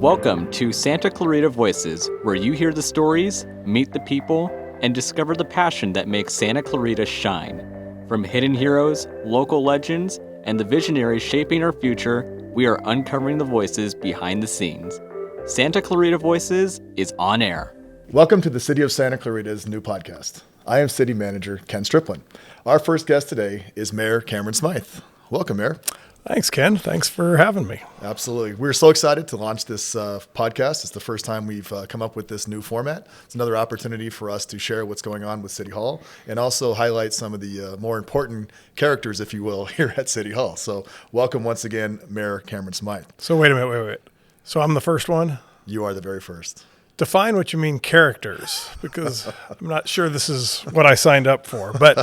Welcome to Santa Clarita Voices, where you hear the stories, meet the people, and discover the passion that makes Santa Clarita shine. From hidden heroes, local legends, and the visionaries shaping our future, we are uncovering the voices behind the scenes. Santa Clarita Voices is on air. Welcome to the City of Santa Clarita's new podcast. I am City Manager Ken Striplin. Our first guest today is Mayor Cameron Smyth. Welcome, Mayor. Thanks, Ken. Thanks for having me. Absolutely. We're so excited to launch this podcast. It's the first time we've come up with this new format. It's another opportunity for us to share what's going on with City Hall and also highlight some of the more important characters, if you will, here at City Hall. So welcome once again, Mayor Cameron Smyth. So wait a minute, wait. So I'm the first one? You are the very first. Define what you mean characters, because I'm not sure this is what I signed up for, but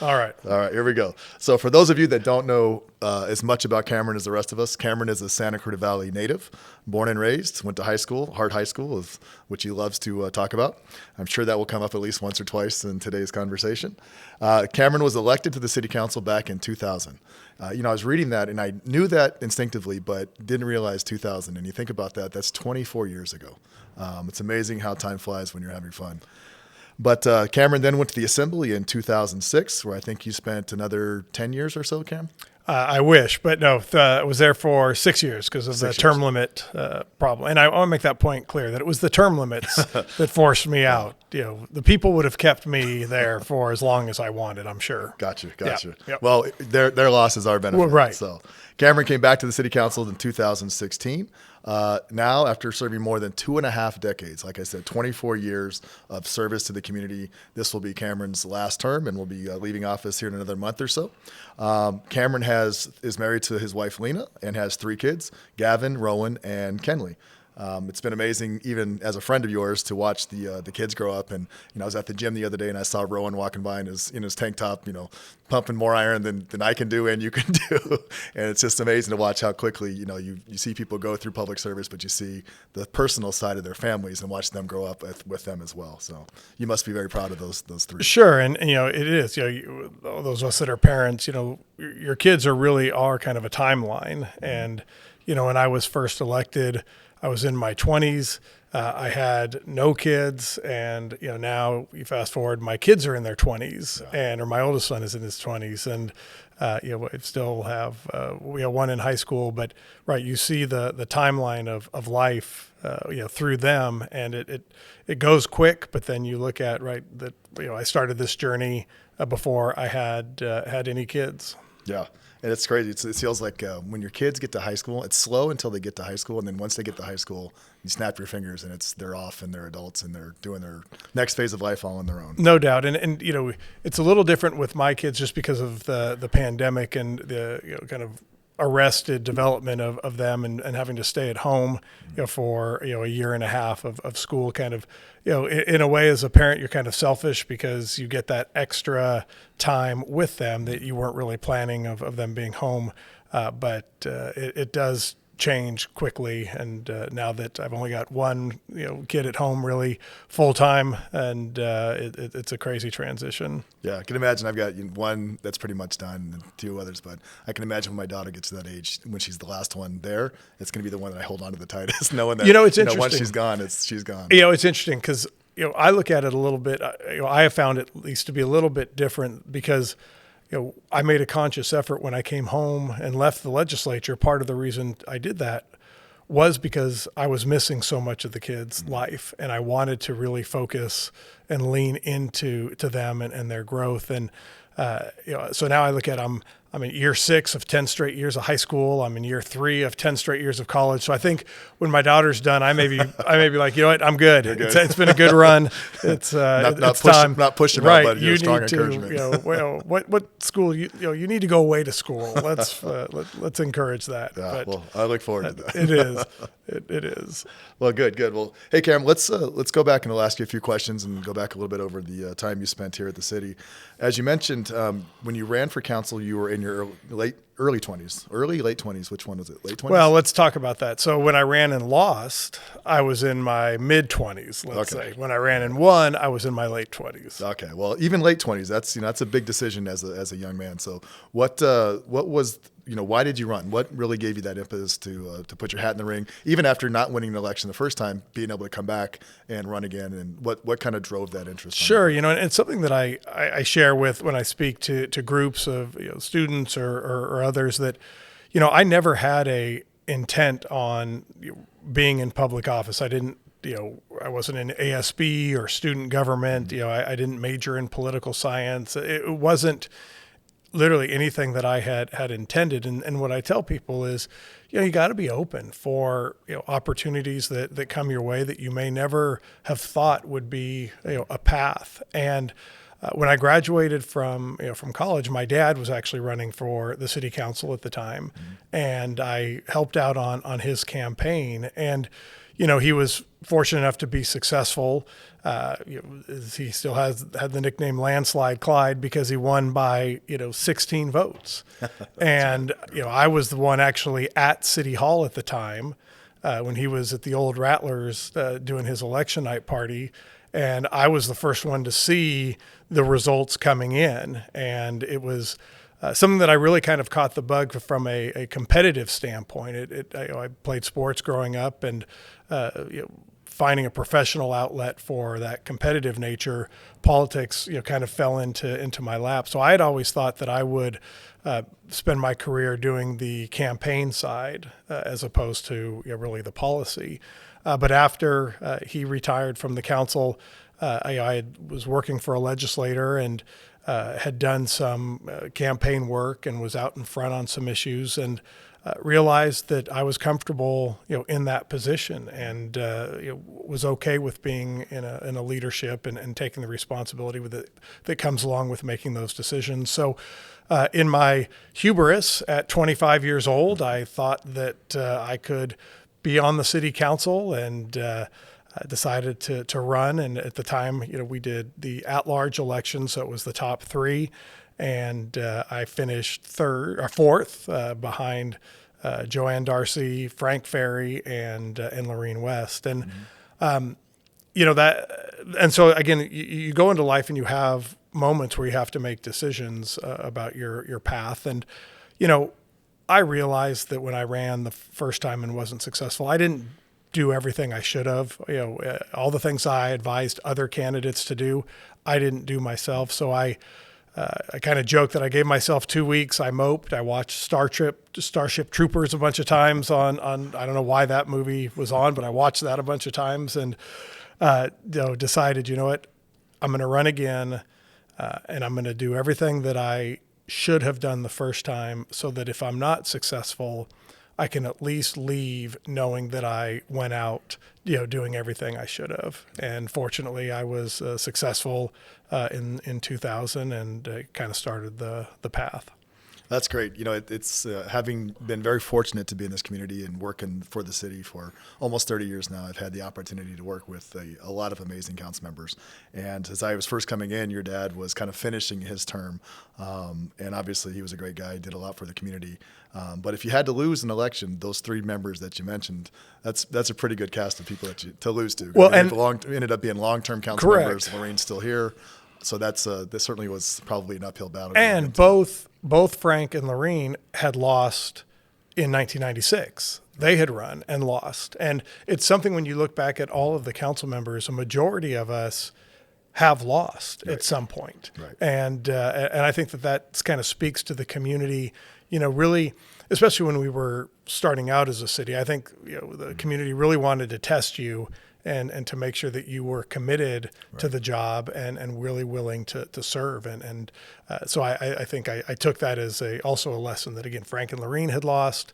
all right. All right, here we go. So for those of you that don't know as much about Cameron as the rest of us, Cameron is a Santa Clarita Valley native, born and raised, went to high school, Hart High School, which he loves to talk about. I'm sure that will come up at least once or twice in today's conversation. Cameron was elected to the city council back in 2000. I was reading that and I knew that instinctively, but didn't realize 2000. And you think about that, that's 24 years ago. It's amazing how time flies when you're having fun. But Cameron then went to the Assembly in 2006, where I think you spent another 10 years or so, Cam? I wish, but no, I was there for 6 years because of the term limit problem. And I want to make that point clear, that it was the term limits that forced me out. The people would have kept me there for as long as I wanted, I'm sure. Gotcha. Yep. Well, their loss is our benefit. Well, right. So Cameron came back to the city council in 2016. Now, after serving more than 2.5 decades, like I said, 24 years of service to the community, this will be Cameron's last term and will be leaving office here in another month or so. Cameron is married to his wife, Lena, and has 3 kids, Gavin, Rowan, and Kenley. It's been amazing, even as a friend of yours, to watch the kids grow up. And I was at the gym the other day, and I saw Rowan walking by in his tank top, pumping more iron than I can do and you can do. And it's just amazing to watch how quickly you see people go through public service, but you see the personal side of their families and watch them grow up with them as well. So you must be very proud of those 3. Sure, and it is. Those of us that are parents, your kids are kind of a timeline. And when I was first elected, I was in my 20s. I had no kids, and now you fast forward, my kids are in their 20s, or my oldest son is in his 20s, and we still have we have one in high school. But right, you see the timeline of life through them, and it goes quick. But then you look at that I started this journey before I had any kids. Yeah. And it's crazy. It feels like when your kids get to high school, it's slow until they get to high school. And then once they get to high school, you snap your fingers and they're off and they're adults and they're doing their next phase of life all on their own. No doubt. And it's a little different with my kids just because of the pandemic and the kind of arrested development of them and having to stay at home for a year and a half of school. Kind of in a way, as a parent, you're kind of selfish because you get that extra time with them that you weren't really planning of them being home, but it does change quickly. And now that I've only got one kid at home really full time, and it's a crazy transition. Yeah, I can imagine. I've got one that's pretty much done and 2 others, but I can imagine when my daughter gets to that age, when she's the last one there, it's going to be the one that I hold on to the tightest, knowing that it's interesting. Once she's gone, she's gone. It's interesting because I look at it a little bit. I have found it at least to be a little bit different because I made a conscious effort when I came home and left the legislature. Part of the reason I did that was because I was missing so much of the kids' life, and I wanted to really focus and lean into them and their growth. And so now I look at I'm in year 6 of 10 straight years of high school. I'm in year 3 of 10 straight years of college. So I think when my daughter's done, I may be like, I'm good. It's been a good run. It's time. Not pushing right. But you strong encouragement. What school you need to go away to school. Let's encourage that. Yeah, well, I look forward to that. It is. It is. Well, good. Well, hey, Cam, let's go back and I'll ask you a few questions and go back a little bit over the time you spent here at the city. As you mentioned, when you ran for council, you were in your late 20s. Which one was it? Late 20s? Well, let's talk about that. So when I ran and lost, I was in my mid 20s, let's say. When I ran and won, I was in my late 20s. Okay. Well, even late 20s, that's a big decision as a young man. So what was why did you run? What really gave you that impetus to put your hat in the ring, even after not winning the election the first time, being able to come back and run again? And what kind of drove that interest? Sure. And it's something that I share with when I speak to groups of students or others that, I never had a intent on being in public office. I didn't, I wasn't in ASB or student government. I didn't major in political science. It wasn't literally anything that I had intended. And what I tell people is, you got to be open for opportunities that come your way that you may never have thought would be a path. And when I graduated from college, my dad was actually running for the city council at the time, and I helped out on his campaign. And he was fortunate enough to be successful. He still had the nickname Landslide Clyde because he won by 16 votes. And I was the one actually at City Hall at the time when he was at the old Rattlers doing his election night party. And I was the first one to see the results coming in. And it was something that I really kind of caught the bug from a competitive standpoint. I played sports growing up, and finding a professional outlet for that competitive nature, politics kind of fell into my lap. So I had always thought that I would spend my career doing the campaign side as opposed to really the policy. But after he retired from the council, I was working for a legislator and had done some campaign work and was out in front on some issues, and realized that I was comfortable, in that position, and was okay with being in a leadership and taking the responsibility with it that comes along with making those decisions. So, in my hubris at 25 years old, I thought that I could be on the city council, and decided to run. And at the time, we did the at-large election, so it was the top three, and I finished fourth behind Joanne Darcy, Frank Ferry, and Lorene West. And and so again, you go into life and you have moments where you have to make decisions about your path. And I realized that when I ran the first time and wasn't successful, I didn't do everything I should have. All the things I advised other candidates to do, I didn't do myself. So I kind of joked that I gave myself 2 weeks. I moped. I watched Starship Troopers a bunch of times on I don't know why that movie was on, but I watched that a bunch of times, and decided, what, I'm going to run again, and I'm going to do everything that I should have done the first time, so that if I'm not successful, I can at least leave knowing that I went out, doing everything I should have. And fortunately, I was successful in 2000, and kind of started the path. That's great. It's having been very fortunate to be in this community and working for the city for almost 30 years now. I've had the opportunity to work with a lot of amazing council members. And as I was first coming in, your dad was kind of finishing his term. And obviously he was a great guy, did a lot for the community. But if you had to lose an election, those three members that you mentioned, that's a pretty good cast of people to lose to. Well, and ended up being long-term council correct. members. Lorene's still here. So this certainly was probably an uphill battle. And both Frank and Lorene had lost in 1996. They had run and lost. And it's something when you look back at all of the council members, a majority of us have lost at some point. Right. And I think that kind of speaks to the community, really, especially when we were starting out as a city. I think the community really wanted to test you and to make sure that you were committed to the job and really willing to serve. And so I think I took that as also a lesson that, again, Frank and Lorene had lost.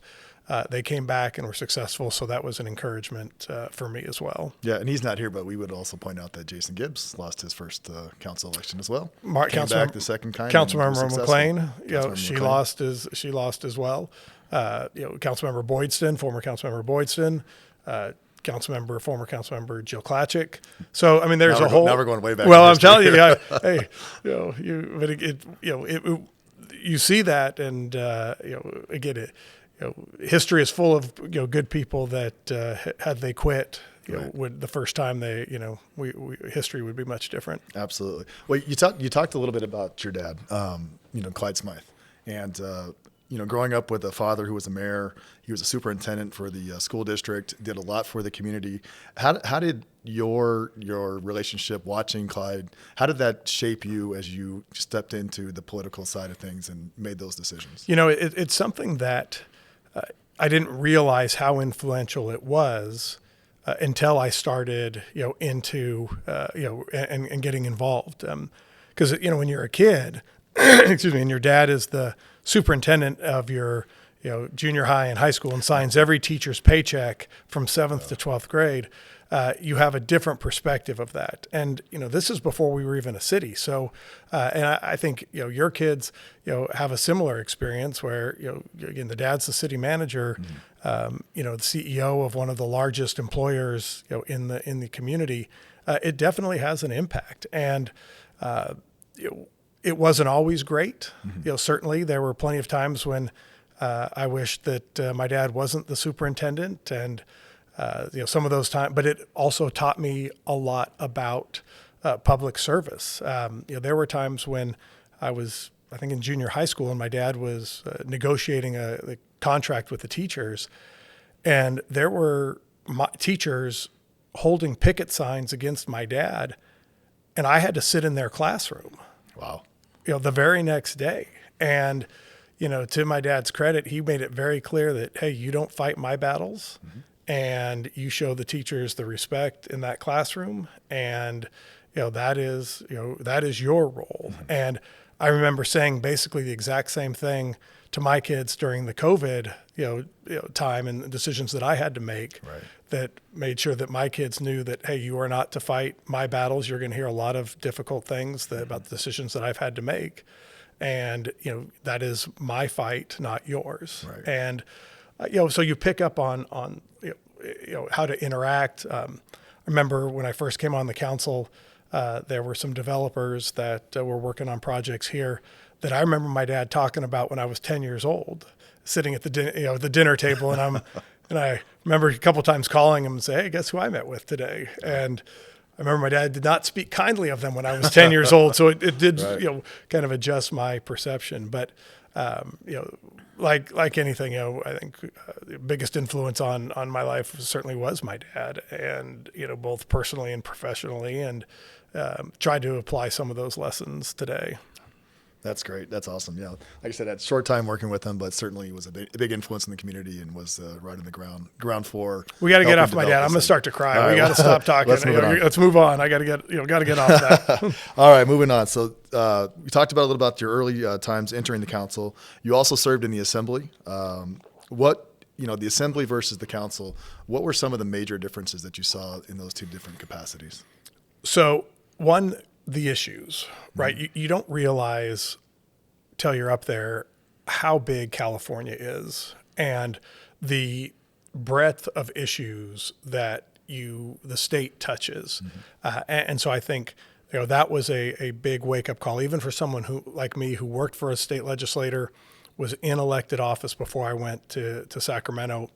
They came back and were successful, so that was an encouragement for me as well. Yeah, and he's not here, but we would also point out that Jason Gibbs lost his first council election as well. Came back the second time. Councilmember McLean, she lost as well. Councilmember Boydston, former Councilmember Boydston, former Councilmember Jill Klatchik. So I mean, there's a whole. Now we're going way back. Well, I'm telling you, you see that, and again, history is full of good people that had they quit, would the first time history would be much different. Absolutely. Well, you talked a little bit about your dad, Clyde Smyth, and growing up with a father who was a mayor, he was a superintendent for the school district, did a lot for the community. How did your relationship watching Clyde, how did that shape you as you stepped into the political side of things and made those decisions? It's something that I didn't realize how influential it was until I started, into, and getting involved. Because, when you're a kid, excuse me, and your dad is the superintendent of your, junior high and high school and signs every teacher's paycheck from 7th to 12th grade, you have a different perspective of that. And, this is before we were even a city. So, and I think, your kids, have a similar experience where, again, the dad's the city manager, the CEO of one of the largest employers, in the community. It definitely has an impact. And, it wasn't always great. Certainly there were plenty of times when I wished that my dad wasn't the superintendent, and some of those times. But it also taught me a lot about public service. There were times when I was, I think, in junior high school, and my dad was negotiating a contract with the teachers, and there were teachers holding picket signs against my dad, and I had to sit in their classroom. Wow. The very next day. And, to my dad's credit, he made it very clear that, hey, you don't fight my battles, and you show the teachers the respect in that classroom. And, that is your role. And I remember saying basically the exact same thing to my kids during the COVID, time and the decisions that I had to make. Right. That made sure that my kids knew that, hey, you are not to fight my battles. You're going to hear a lot of difficult things about the decisions that I've had to make. And, that is my fight, not yours. Right. And, so you pick up on how to interact. I remember when I first came on the council, there were some developers that were working on projects here that I remember my dad talking about when I was 10 years old, sitting at the dinner table, and I remember a couple of times calling him and say, hey, guess who I met with today? And I remember my dad did not speak kindly of them when I was 10 years old. So it did, right. Kind of adjust my perception. But, like anything, I think the biggest influence on my life certainly was my dad, and, both personally and professionally, and tried to apply some of those lessons today. That's great. That's awesome. Yeah. Like I said, I had a short time working with him, but certainly he was a big influence in the community and was right in the ground floor. We got to get off my dad. I'm going to start to cry. All we got to stop talking. Let's move on. I got to get off that. All right, moving on. So we talked about a little about your early times entering the council. You also served in the assembly. The assembly versus the council, what were some of the major differences that you saw in those two different capacities? So one, the issues, right? You don't realize till you're up there how big California is and the breadth of issues that the state touches. And so I think, that was a big wake up call, even for someone who, like me, who worked for a state legislator, was in elected office before I went to Sacramento.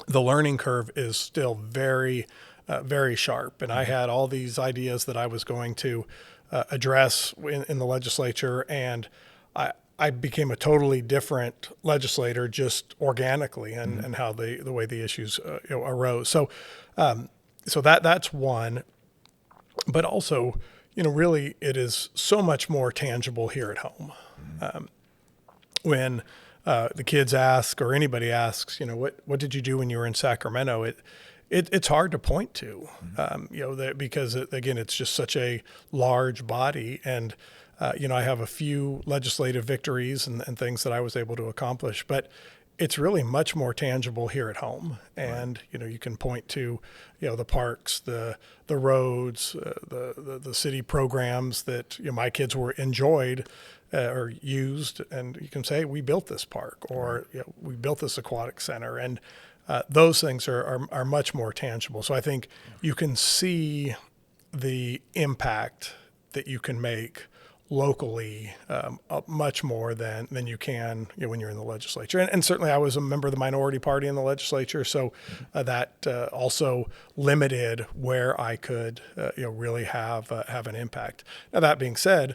The learning curve is still very very sharp. And I had all these ideas that I was going to address in the legislature, and I became a totally different legislator just organically, and how the way the issues arose. So that's one. But also, really it is so much more tangible here at home. When the kids ask, or anybody asks, what did you do when you were in Sacramento? It's hard to point to, because again, it's just such a large body, and I have a few legislative victories and things that I was able to accomplish, but it's really much more tangible here at home. And you can point to the parks, the roads, the city programs that my kids were enjoyed or used, and you can say we built this park, or we built this aquatic center, and those things are much more tangible. So I think you can see the impact that you can make locally much more than you can when you're in the legislature. And certainly I was a member of the minority party in the legislature, so that also limited where I could really have an impact. Now, that being said,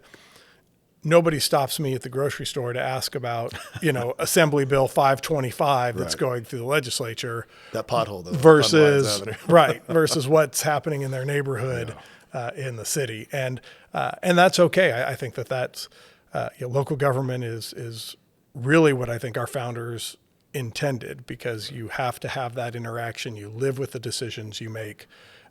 nobody stops me at the grocery store to ask about, Assembly Bill 525 that's going through the legislature That pothole, though, on Lyons versus Avenue. right versus what's happening in their neighborhood in the city, and that's okay. I think that's local government is really what I think our founders intended, because you have to have that interaction. You live with the decisions you make,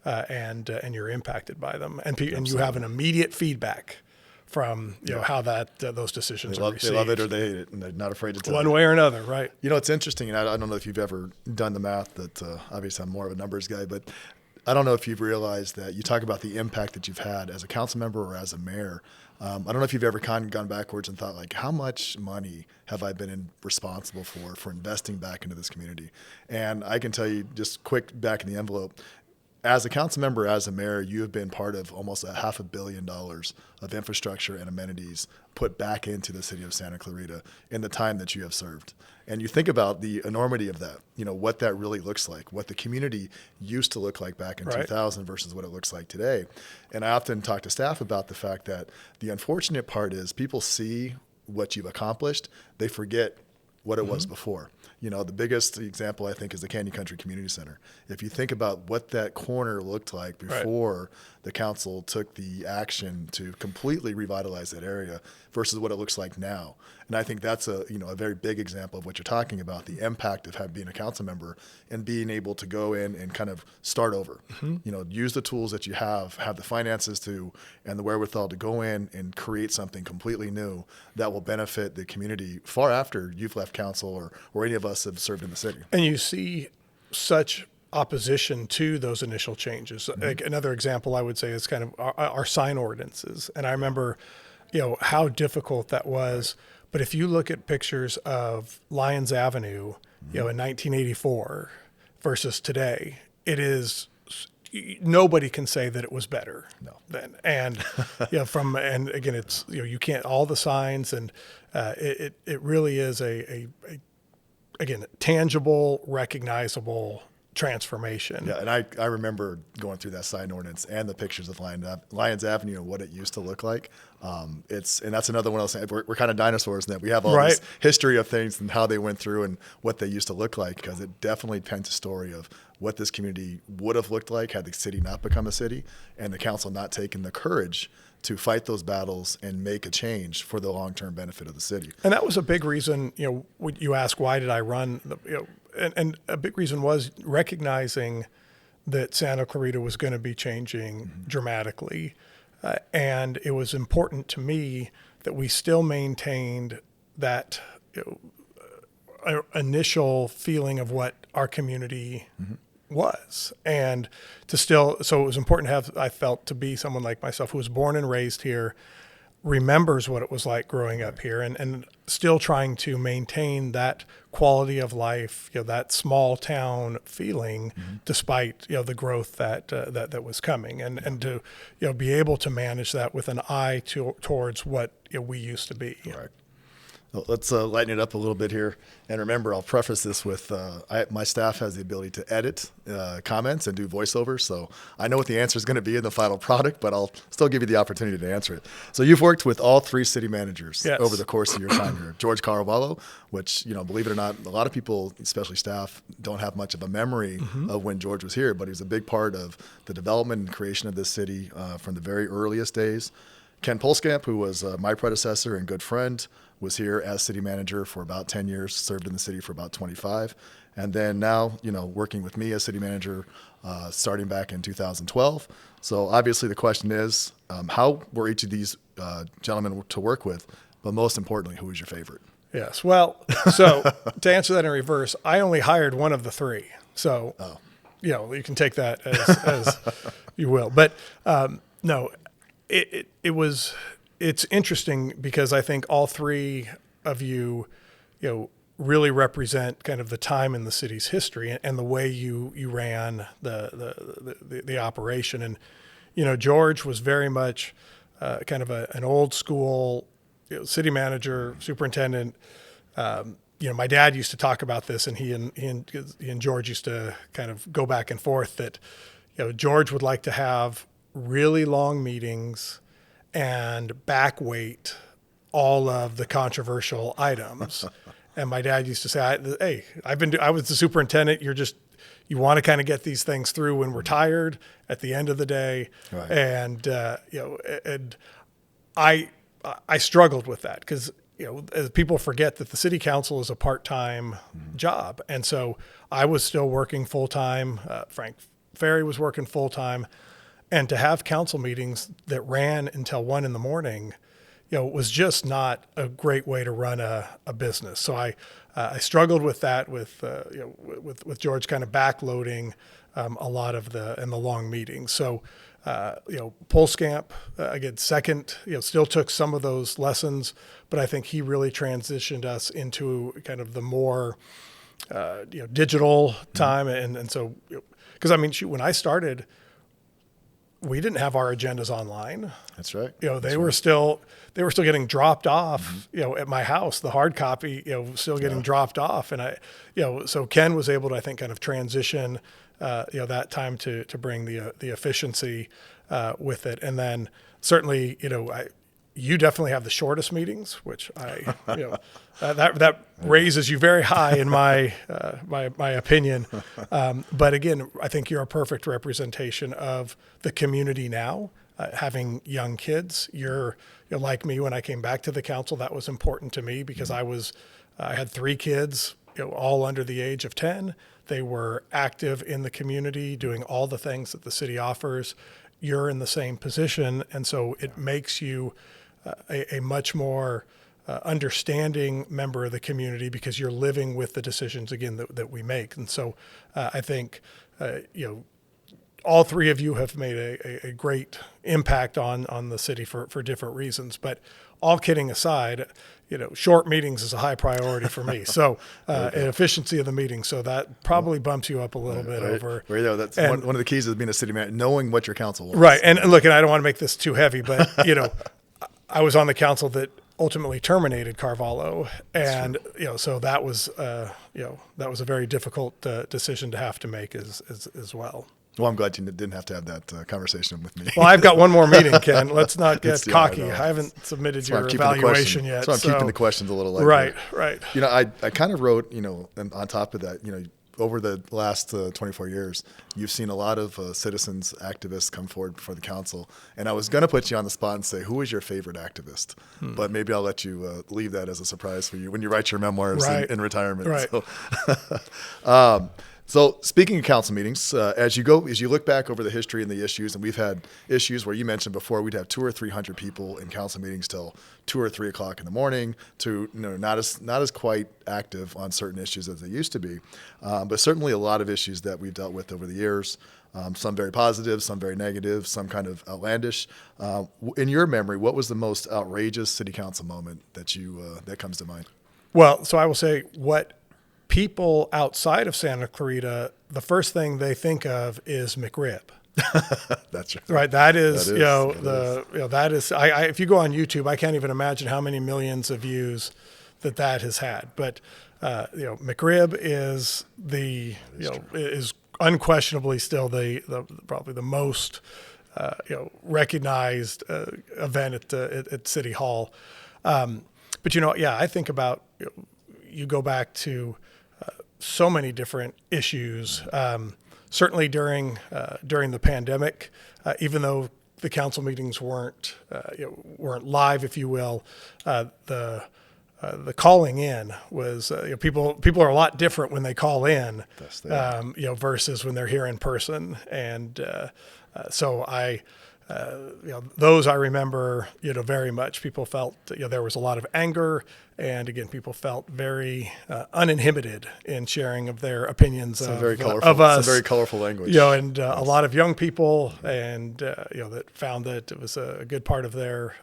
and you're impacted by them, and you have an immediate feedback from how those decisions are received. They love it or they hate it, and they're not afraid to tell one you. way or another, right? It's interesting, and I don't know if you've ever done the math. That obviously I'm more of a numbers guy, but I don't know if you've realized that you talk about the impact that you've had as a council member or as a mayor. I don't know if you've ever gone backwards and thought, like, how much money have I been responsible for investing back into this community? And I can tell you, just quick back in the envelope, as a council member, as a mayor, you have been part of almost $500 million of infrastructure and amenities put back into the city of Santa Clarita in the time that you have served. And you think about the enormity of that, what that really looks like, what the community used to look like back in 2000 versus what it looks like today. And I often talk to staff about the fact that the unfortunate part is people see what you've accomplished, they forget what it was before. The biggest example, I think, is the Canyon Country Community Center. If you think about what that corner looked like before the council took the action to completely revitalize that area versus what it looks like now. And I think that's a very big example of what you're talking about, the impact of being a council member and being able to go in and kind of start over. Use the tools that you have the finances to, and the wherewithal to go in and create something completely new that will benefit the community far after you've left council or any of us have served in the city. And you see such opposition to those initial changes. Like another example I would say is kind of our sign ordinances. And I remember, how difficult that was. But if you look at pictures of Lyons Avenue, in 1984 versus today, it is, nobody can say that it was better then. And, and again, it's, you can't, all the signs, and it really is again, tangible, recognizable transformation. Yeah, and I remember going through that sign ordinance and the pictures of Lyons Avenue and what it used to look like. And that's another one of those things. We're kind of dinosaurs in that we have all this history of things and how they went through and what they used to look like, because it definitely paints a story of what this community would have looked like had the city not become a city and the council not taken the courage to fight those battles and make a change for the long-term benefit of the city. And that was a big reason, when you ask, why did I run, and a big reason was recognizing that Santa Clarita was going to be changing dramatically. And it was important to me that we still maintained that initial feeling of what our community was. And so it was important to have, I felt, to be someone like myself who was born and raised here, remembers what it was like growing up here, and still trying to maintain that quality of life, that small town feeling, despite the growth that was coming, and to be able to manage that with an eye towards what we used to be. Right. Well, let's lighten it up a little bit here. And remember, I'll preface this with my staff has the ability to edit comments and do voiceovers. So I know what the answer is going to be in the final product, but I'll still give you the opportunity to answer it. So you've worked with all three city managers over the course of your time here. George Caraballo, which, believe it or not, a lot of people, especially staff, don't have much of a memory of when George was here, but he was a big part of the development and creation of this city from the very earliest days. Ken Polskamp, who was my predecessor and good friend, was here as city manager for about 10 years, served in the city for about 25. And then now, working with me as city manager, starting back in 2012. So obviously the question is, how were each of these gentlemen to work with? But most importantly, who was your favorite? Yes. Well, so to answer that in reverse, I only hired one of the three. So, you can take that as you will. But no, it's interesting because I think all three of you, really represent kind of the time in the city's history and the way you ran the operation. And, George was very much kind of an old school city manager, superintendent. My dad used to talk about this, and he and George used to kind of go back and forth that, George would like to have really long meetings and back weight all of the controversial items. And my dad used to say, "Hey, I was the superintendent. You want to kind of get these things through when we're tired at the end of the day." Right. And and I struggled with that because as people forget that the city council is a part-time job, and so I was still working full-time. Frank Ferry was working full-time, and to have council meetings that ran until 1 a.m, was just not a great way to run a business. So I struggled with that with George kind of backloading a lot of the long meetings. So Polskamp again, second, still took some of those lessons, but I think he really transitioned us into kind of the more digital time, and so because when I started, we didn't have our agendas online. That's right. They were still getting dropped off, at my house, the hard copy, still getting dropped off. And so Ken was able to, I think, kind of transition, that time to bring the efficiency, with it. And then certainly, you definitely have the shortest meetings, which that raises you very high in my opinion. But again, I think you're a perfect representation of the community now. Having young kids, you're like me. When I came back to the council, that was important to me because I had 3 kids, all under the age of 10. They were active in the community, doing all the things that the city offers. You're in the same position, and so it makes you a much more understanding member of the community because you're living with the decisions again that we make. And so I think all 3 of you have made a great impact on the city for different reasons. But all kidding aside, short meetings is a high priority for me. So efficiency of the meeting. So that probably bumps you up a little bit over. That's one of the keys of being a city manager, knowing what your council wants. Right. And look, and I don't want to make this too heavy, but I was on the council that ultimately terminated Carvalho, and so that was that was a very difficult decision to have to make as well. Well, I'm glad you didn't have to have that conversation with me. Well, I've got one more meeting, Ken. Let's not get cocky. I haven't submitted your evaluation yet. So I'm keeping the questions a little lighter. Right. I kind of wrote, and on top of that, over the last 24 years, you've seen a lot of citizens, activists come forward before the council. And I was going to put you on the spot and say, who is your favorite activist? But maybe I'll let you leave that as a surprise for you when you write your memoirs in retirement. Right. So speaking of council meetings, as you look back over the history and the issues, and we've had issues where you mentioned before we'd have 200 or 300 people in council meetings till 2 or 3 o'clock in the morning, to not as quite active on certain issues as they used to be, but certainly a lot of issues that we've dealt with over the years. Some very positive, some very negative, some kind of outlandish. In your memory, what was the most outrageous city council moment that comes to mind? Well, so I will say what people outside of Santa Clarita, the first thing they think of is McRib. That's right. Right. That is. If you go on YouTube, I can't even imagine how many millions of views that has had. But McRib is is unquestionably still the probably the most recognized event at City Hall. But I think about you go back to so many different issues. Certainly during the pandemic, even though the council meetings weren't live, if you will, the calling in was people are a lot different when they call in, versus when they're here in person, and so those I remember, very much. People felt, there was a lot of anger, and again, people felt very uninhibited in sharing of their opinions of us. Some very colorful language. And a lot of young people, and that found that it was a good part of their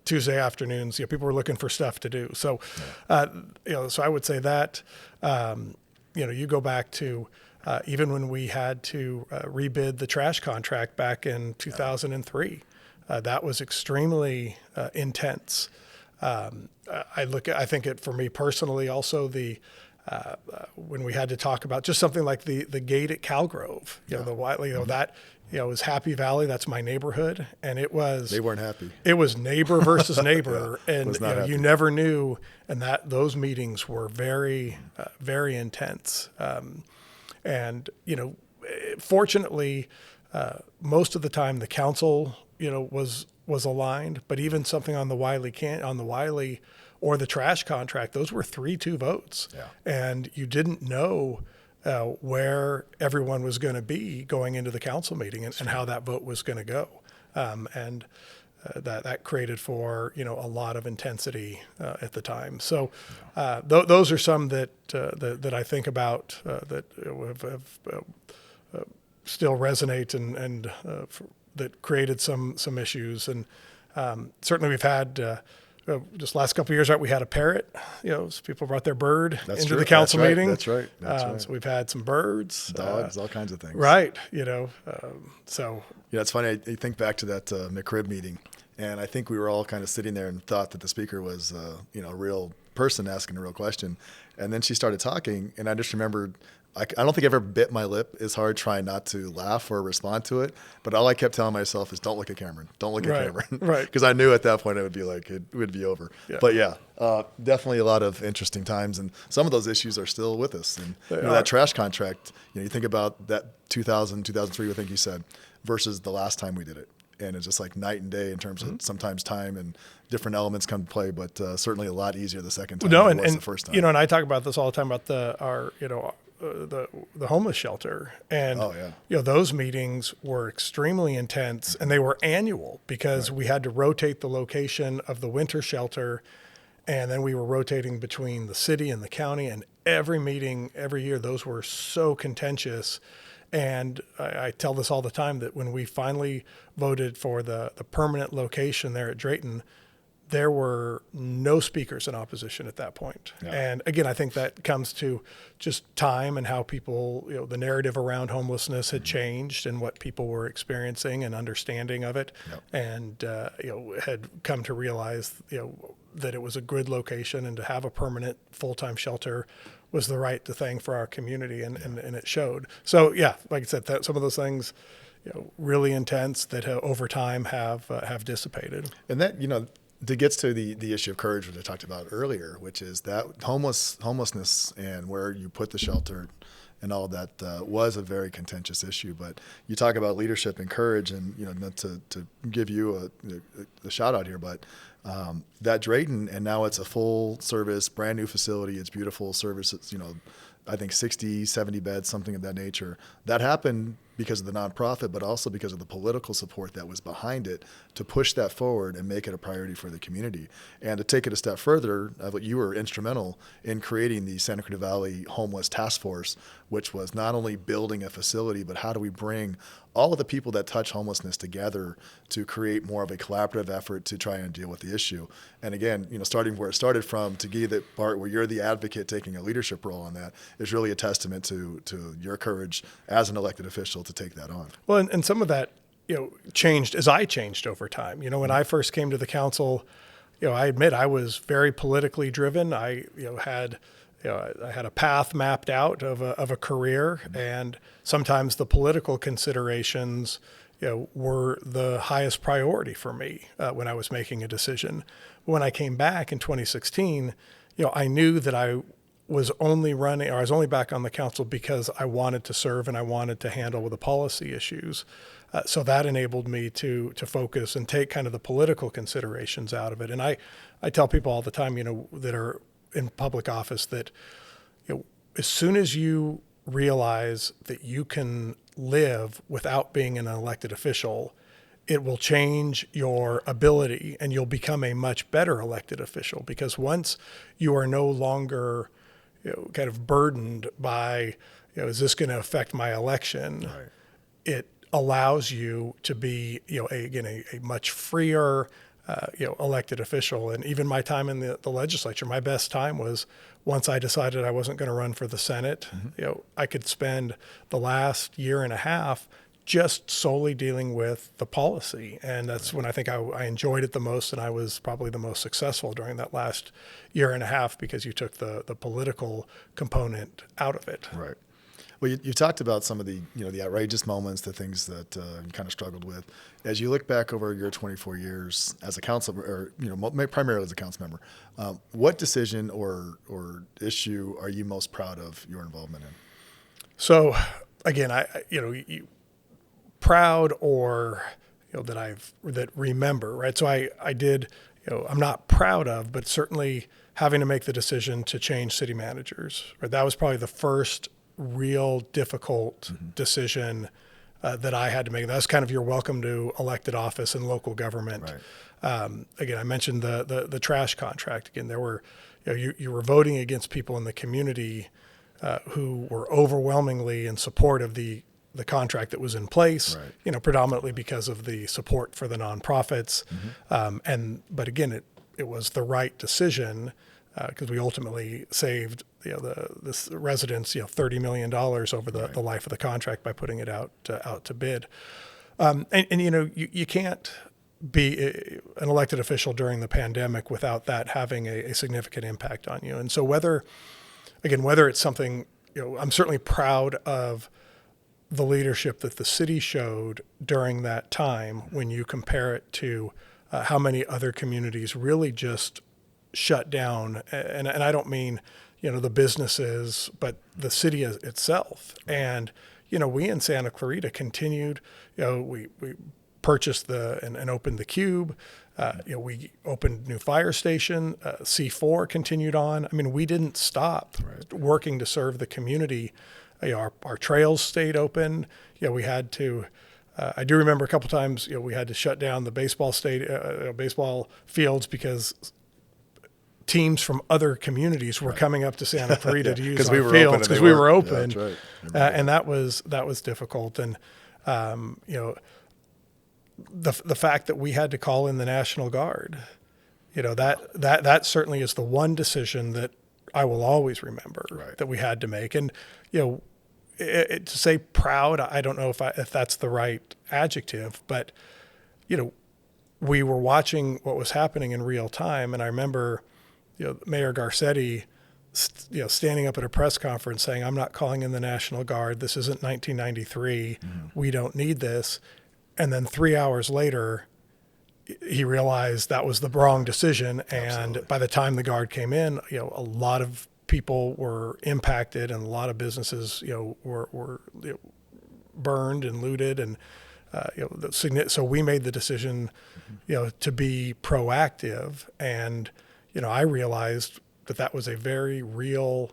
Tuesday afternoons. People were looking for stuff to do. So, so I would say that, you go back to. Even when we had to rebid the trash contract back in 2003, that was extremely intense. I think for me personally, also the when we had to talk about just something like the gate at Calgrove, the Wiley, that, was Happy Valley. That's my neighborhood. And They weren't happy. It was neighbor versus neighbor. And was not happy. you never knew. And those meetings were very, very intense. Fortunately, most of the time the council, was aligned, but even something on the Wiley or the trash contract, those were 3-2 votes. Yeah. And you didn't know where everyone was going to be going into the council meeting and how that vote was going to go. That created for, a lot of intensity at the time. So those are some that I think about that have still resonate and that created some issues. And certainly we've had just last couple of years, right? We had a parrot. So people brought their bird into the council meeting. That's right. So we've had some birds, dogs, all kinds of things. Right. So it's funny. I think back to that McRib meeting, and I think we were all kind of sitting there and thought that the speaker was, a real person asking a real question. And then she started talking, and I just remembered. I don't think I ever bit my lip as hard trying not to laugh or respond to it. But all I kept telling myself is, don't look at Cameron. Don't look at Cameron. Right. Because I knew at that point it would be like, it would be over. Yeah. But definitely a lot of interesting times. And some of those issues are still with us. And that trash contract, you think about that 2000, 2003, I think you said, versus the last time we did it. And it's just like night and day in terms of sometimes time and different elements come to play, but certainly a lot easier the second time than it was the first time. And I talk about this all the time about the homeless shelter, and those meetings were extremely intense, and they were annual because we had to rotate the location of the winter shelter, and then we were rotating between the city and the county, and every meeting every year, those were so contentious. And I tell this all the time that when we finally voted for the permanent location there at Drayton, there were no speakers in opposition at that point. Yeah. And again, I think that comes to just time and how people, the narrative around homelessness had changed and what people were experiencing and understanding of it. Yep. And, had come to realize, that it was a good location and to have a permanent full-time shelter was the right thing for our community. And it showed. So like I said, some of those things, really intense that over time have dissipated. And that, that gets to the issue of courage, which I talked about earlier, which is that homelessness and where you put the shelter and all that was a very contentious issue. But you talk about leadership and courage, and not to give you a shout out here, but that Drayton, and now it's a full service, brand new facility. It's beautiful service. It's I think 60, 70 beds, something of that nature. That happened because of the nonprofit, but also because of the political support that was behind it to push that forward and make it a priority for the community. And to take it a step further, you were instrumental in creating the Santa Clarita Valley Homeless Task Force, which was not only building a facility, but how do we bring all of the people that touch homelessness together to create more of a collaborative effort to try and deal with the issue. And again, starting where it started from, to give you that part where you're the advocate taking a leadership role on that is really a testament to your courage as an elected official to take that on. Well, and some of that, changed as I changed over time. When I first came to the council, I admit I was very politically driven. I had a path mapped out of a career, and sometimes the political considerations, were the highest priority for me when I was making a decision. When I came back in 2016, I knew that I was only back on the council because I wanted to serve and I wanted to handle the policy issues. So that enabled me to focus and take kind of the political considerations out of it. And I tell people all the time, that are in public office that, as soon as you realize that you can live without being an elected official, it will change your ability and you'll become a much better elected official, because once you are no longer kind of burdened by, is this going to affect my election? Right. It allows you to be, a much freer, elected official. And even my time in the legislature, my best time was once I decided I wasn't going to run for the Senate. Mm-hmm. I could spend the last year and a half just solely dealing with the policy. And that's when I think I enjoyed it the most, and I was probably the most successful during that last year and a half, because you took the political component out of it. Right. Well, you talked about some of the the outrageous moments, the things that you kind of struggled with. As you look back over your 24 years as a council, or primarily as a council member, what decision or issue are you most proud of your involvement in? So, again, proud, or that remember, right? So I did, I'm not proud of, but certainly having to make the decision to change city managers. Right? That was probably the first real difficult decision that I had to make. That was kind of your welcome to elected office in local government. Right. Again, I mentioned the trash contract. Again, there were, you were voting against people in the community who were overwhelmingly in support of the contract that was in place. Right. Predominantly because of the support for the nonprofits. But again, it was the right decision, because we ultimately saved the residents $30 million over the life of the contract by putting it out to bid. You can't be an elected official during the pandemic without that having a significant impact on you. And so whether it's something, I'm certainly proud of the leadership that the city showed during that time when you compare it to how many other communities really just shut down. And I don't mean, the businesses, but the city itself. And, we in Santa Clarita continued, we purchased and opened the Cube. We opened new fire station. C4 continued on. I mean, we didn't stop working to serve the community. Our trails stayed open. We had to. I do remember a couple times. We had to shut down the baseball fields because teams from other communities were coming up to Santa Clarita to use our fields because we were open. Yeah, that's right. And that was difficult. And the fact that we had to call in the National Guard, that certainly is the one decision that I will always remember that we had to make. And to say proud, I don't know if that's the right adjective, but we were watching what was happening in real time, and I remember Mayor Garcetti standing up at a press conference saying, "I'm not calling in the National Guard. This isn't 1993. We don't need this." And then 3 hours later, he realized that was the wrong decision. And by the time the Guard came in, a lot of people were impacted, and a lot of businesses, were burned and looted. And so we made the decision, to be proactive. And I realized that was a very real,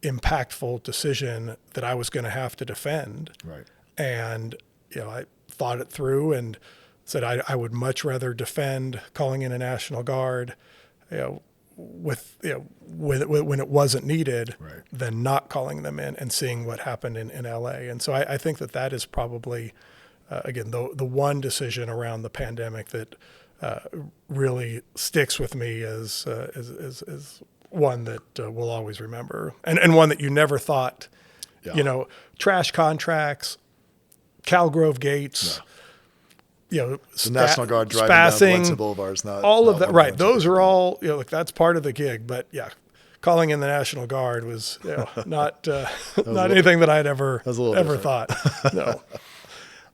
impactful decision that I was going to have to defend. Right. And I thought it through and said I would much rather defend calling in a National Guard, when it wasn't needed, than not calling them in and seeing what happened in LA. And so I think that is probably, again, the one decision around the pandemic that really sticks with me as one that we'll always remember, and one that you never thought, trash contracts, Calgrove gates. The National Guard driving down Valencia Boulevard is not all of that. Right. Those are all, that's part of the gig. But calling in the National Guard was not anything that I'd ever thought. No.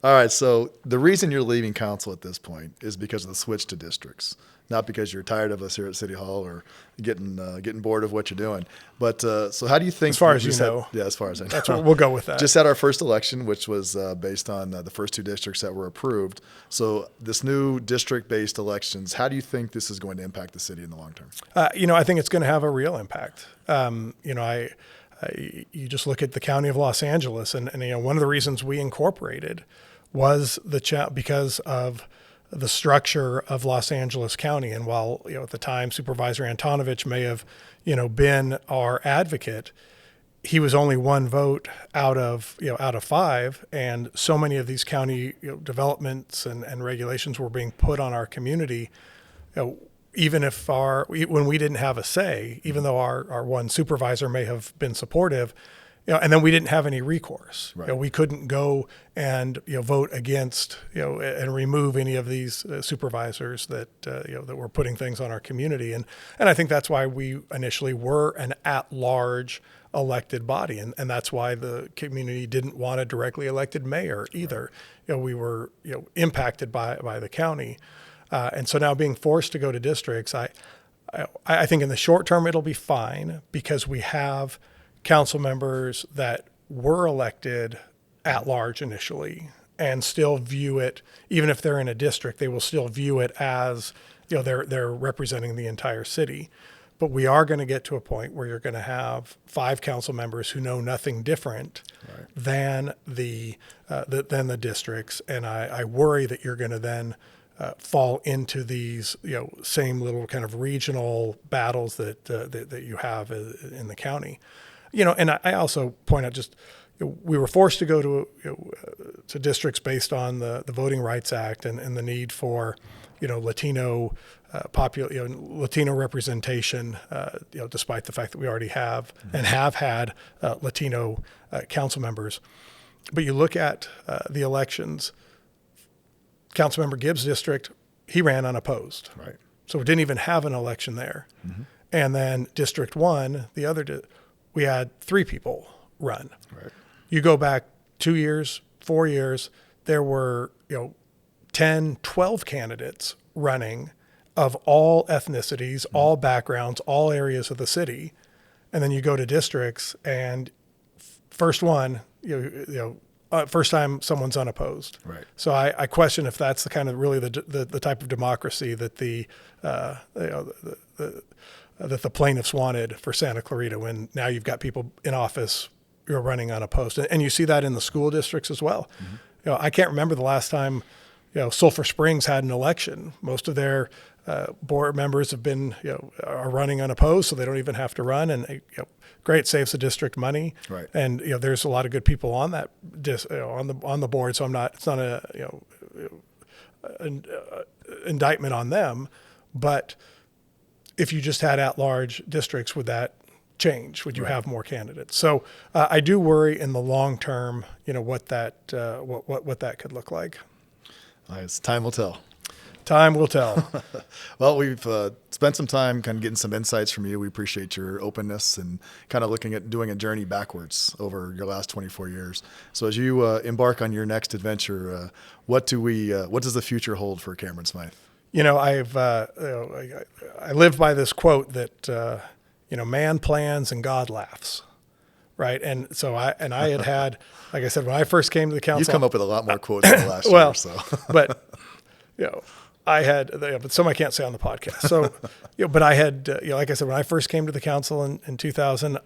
All right. So the reason you're leaving council at this point is because of the switch to districts, not because you're tired of us here at City Hall or getting bored of what you're doing. But so how do you think? As far as you know. Yeah, as far as I know. That's what we'll go with that. Just had our first election, which was based on the first two districts that were approved. So this new district-based elections, how do you think this is going to impact the city in the long term? I think it's going to have a real impact. You just look at the county of Los Angeles, and one of the reasons we incorporated was because of the structure of Los Angeles County. And while at the time Supervisor Antonovich may have been our advocate, he was only one vote out of 5, and so many of these county developments and regulations were being put on our community. Even if when we didn't have a say, even though our one supervisor may have been supportive, and then we didn't have any recourse. Right. We couldn't go and vote against and remove any of these supervisors that that were putting things on our community, and I think that's why we initially were an at-large elected body, and that's why the community didn't want a directly elected mayor either. We were impacted by the county, and so now being forced to go to districts, I think in the short term it'll be fine because we have council members that were elected at large initially and still view it, even if they're in a district, they will still view it as they're representing the entire city. But we are going to get to a point where you're going to have 5 council members who know nothing different than the districts, and I worry that you're going to then fall into these same little kind of regional battles that you have in the county. And I also point out just we were forced to go to districts based on the Voting Rights Act and the need for Latino Latino representation, despite the fact that we already have and have had Latino council members. But you look at the elections, Councilmember Gibbs' district, he ran unopposed. Right. So we didn't even have an election there. Mm-hmm. And then District 1, the other, we had 3 people run. Right. You go back 2 years, 4 years, there were 10, 12 candidates running of all ethnicities, all backgrounds, all areas of the city. And then you go to districts and first one, first time someone's unopposed. Right. So I question if that's the kind of really the type of democracy that that the plaintiffs wanted for Santa Clarita, when now you've got people in office who are running unopposed. And you see that in the school districts as well. Mm-hmm. I can't remember the last time Sulphur Springs had an election. Most of their board members have been, are running unopposed, so they don't even have to run. And great, saves the district money. Right. And there's a lot of good people on that on the board. So it's not a an indictment on them. But if you just had at-large districts, would that change? Would you have more candidates? So I do worry in the long term, what that what that could look like. Time will tell. Time will tell. Well, we've spent some time kind of getting some insights from you. We appreciate your openness and kind of looking at doing a journey backwards over your last 24 years. So as you embark on your next adventure, what does the future hold for Cameron Smyth? I live by this quote that, man plans and God laughs. Right. And so I had, like I said, when I first came to the council, You've come up with a lot more quotes in the last year or so. But, I had, but some I can't say on the podcast. So, but I had, like I said, when I first came to the council in 2000,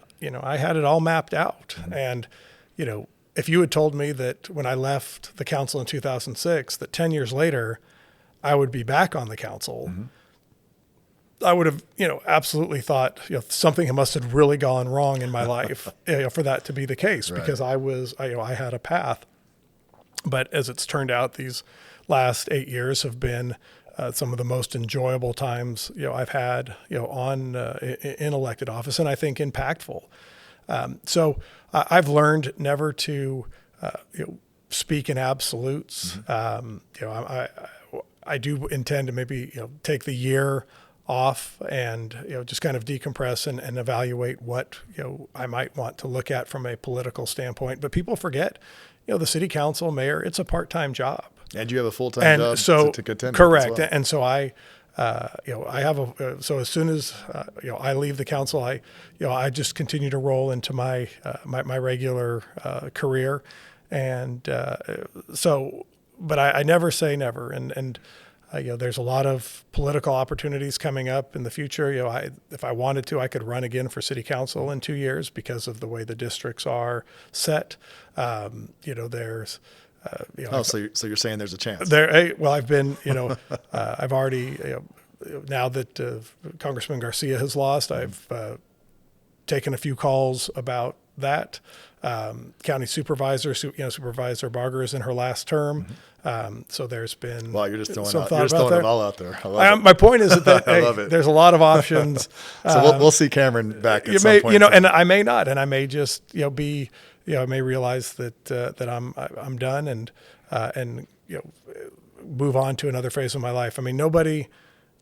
I had it all mapped out. Mm-hmm. And, if you had told me that when I left the council in 2006, that 10 years later, I would be back on the council, mm-hmm. I would have, absolutely thought, something must have really gone wrong in my life, for that to be the case, right. Because I had a path. But as it's turned out, these last 8 years have been some of the most enjoyable times, I've had, in elected office, and I think impactful. So I've learned never to, speak in absolutes. Mm-hmm. I do intend to maybe, take the year off and just kind of decompress and evaluate what I might want to look at from a political standpoint. But people forget, the city council, mayor, it's a part-time job, and you have a full-time job to contend correct. With as well. And so I have so as soon as I leave the council, I just continue to roll into my my regular career, and but I never say never, and there's a lot of political opportunities coming up in the future. If I wanted to, I could run again for city council in 2 years because of the way the districts are set. There's, so you're saying there's a chance? I've been, I've already, now that Congressman Garcia has lost, I've taken a few calls about that. County Supervisor, Supervisor Barger is in her last term. So there's been Wow, you're just throwing, some out, thought you're just about throwing that. it all out there. I love it. My point is that I love it. there's a lot of options. So we'll see Cameron back at You some may, point. and I may not, and I may just, be, I may realize that I'm done and move on to another phase of my life. I mean, nobody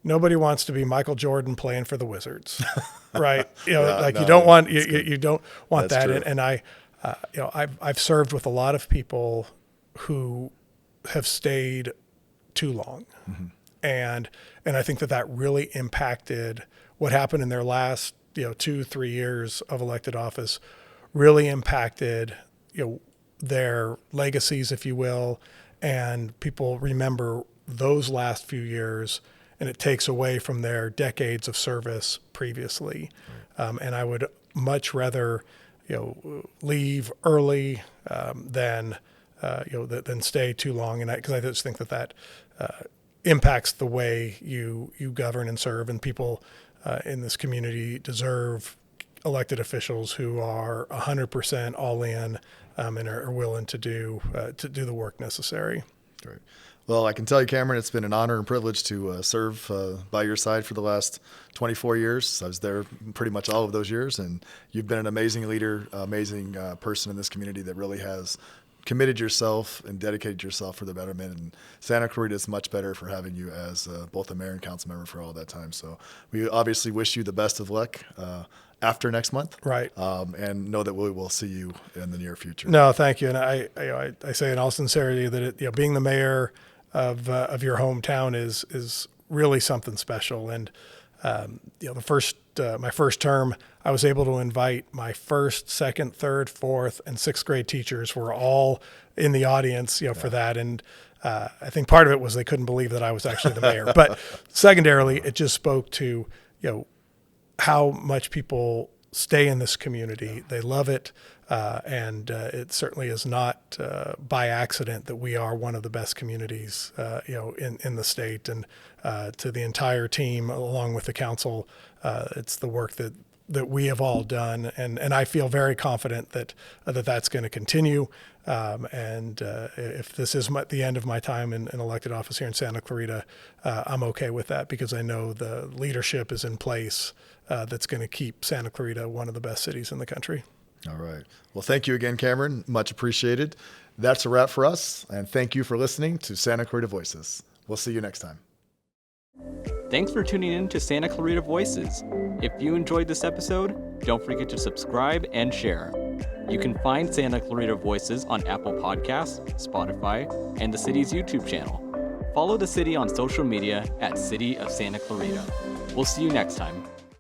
wants to be Michael Jordan playing for the Wizards, right? You don't want you don't want That's that. true. And I've served with a lot of people who have stayed too long, and I think that really impacted what happened in their last 2-3 years of elected office. Really impacted their legacies, if you will, and people remember those last few years, and it takes away from their decades of service previously. And I would much rather leave early than stay too long, and because I just think that impacts the way you govern and serve, and people in this community deserve elected officials who are 100% all in and are willing to do the work necessary. Great. Well, I can tell you, Cameron, it's been an honor and privilege to serve by your side for the last 24 years. I was there pretty much all of those years, and you've been an amazing leader, amazing person in this community that really has committed yourself and dedicated yourself for the betterment. And Santa Clarita is much better for having you as both a mayor and council member for all that time. So we obviously wish you the best of luck after next month. Right. And know that we will see you in the near future. No, thank you. And I say in all sincerity that being the mayor of your hometown is really something special. And my first term, I was able to invite my first, second, third, fourth, and sixth grade teachers were all in the audience, for that. And I think part of it was they couldn't believe that I was actually the mayor. But secondarily, it just spoke to how much people stay in this community. They love it. And it certainly is not by accident that we are one of the best communities, in the state. And to the entire team, along with the council, it's the work that we have all done, and I feel very confident that that's going to continue. And if this is the end of my time in elected office here in Santa Clarita, I'm okay with that, because I know the leadership is in place that's going to keep Santa Clarita one of the best cities in the country. All right. Well, thank you again, Cameron. Much appreciated. That's a wrap for us. And thank you for listening to Santa Clarita Voices. We'll see you next time. Thanks for tuning in to Santa Clarita Voices. If you enjoyed this episode, don't forget to subscribe and share. You can find Santa Clarita Voices on Apple Podcasts, Spotify, and the city's YouTube channel. Follow the city on social media at City of Santa Clarita. We'll see you next time.